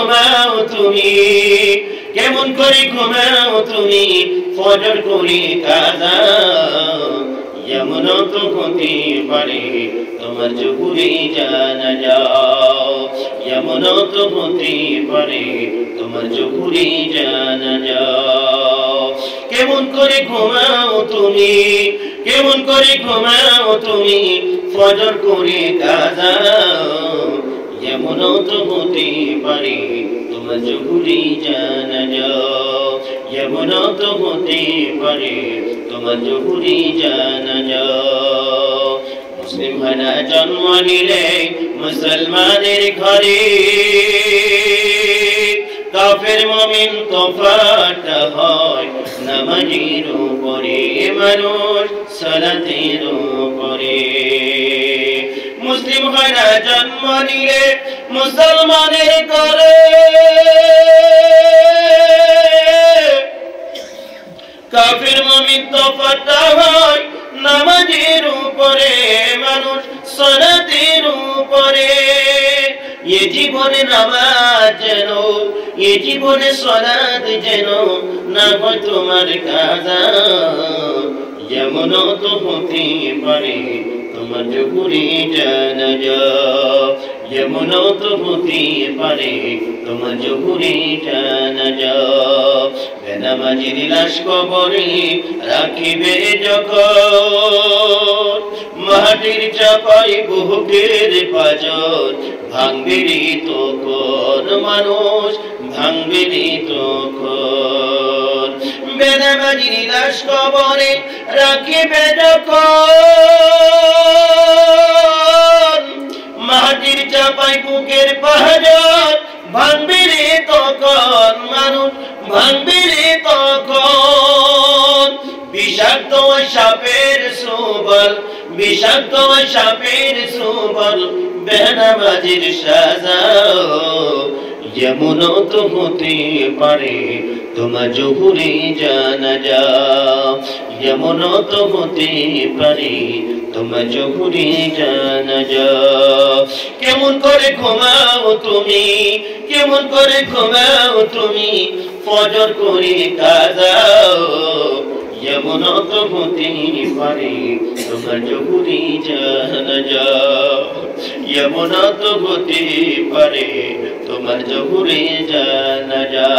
ঘুমাও তুমি, কেমন করে ঘুমাও তুমি ফজর করে কাজা। এমন তো হতে পারে তোমার জোহরে জানাজা, এমন তো হতে পারে তোমার জোহরে জানাজা। কেমন করে ঘুমাও তুমি, কেমন করে ঘুমাও তুমি ফজর করে কাজা। এমন তো হতে পারে তোমার জোহরে জানাজা, এমন তো হতে পারে তোমার জোহরে জানাজা। মুসলিম ভাইরা জন্ম নিলে মুসলমানের ঘরে, কাফের মুমিন তফাৎ হয় নামাজের উপরে, মানুষ সালাতের উপরে। মুসলিম ভাইরা জন্ম নিলে মুসলমানের ঘরে, কাফের মুমিন তফাৎ হয় নামাজের উপরে, মানুষ সালাতের উপরে। এ জীবনে নামাজ যেন, এ জীবনে সালাত যেন না হয় তোমার কাজা। যেমন তো হতে পারে তোমার জোহরে জানাজা, যেমন তো হতে পারে তোমার জোহরে জানাজা। বেনামাজির লাশ কবরে রাখিবে যখন, মাটির চাপাই বুকের পাঁজর ভাঙবে রে তখন, মানুষ ভাঙবে রে তখন। বেনামাজির লাশ কবরে রাখিবে যখন, মাটির চাপাই বুকের পাঁজর ভাঙবে রে তখন, মানুষ ভাঙবে রে তখন। বিষাক্ত সাপের সুবল, বিষাক্ত সাপের সুবল বেনামাজির সাজা। যেমন তো হতে পারে তোমার জোহরে জানাজা, যেমন তো হতে পারে তোমার জোহরে জানাজা। কেমন করে ঘুমাও তুমি, কেমন করে ঘুমাও তুমি ফজর করে কাজা। যেমন তো হতে পারে তোমার জোহরে জানাজা, যেমন তো হতে পারে তোমার জোহরে জানাজা।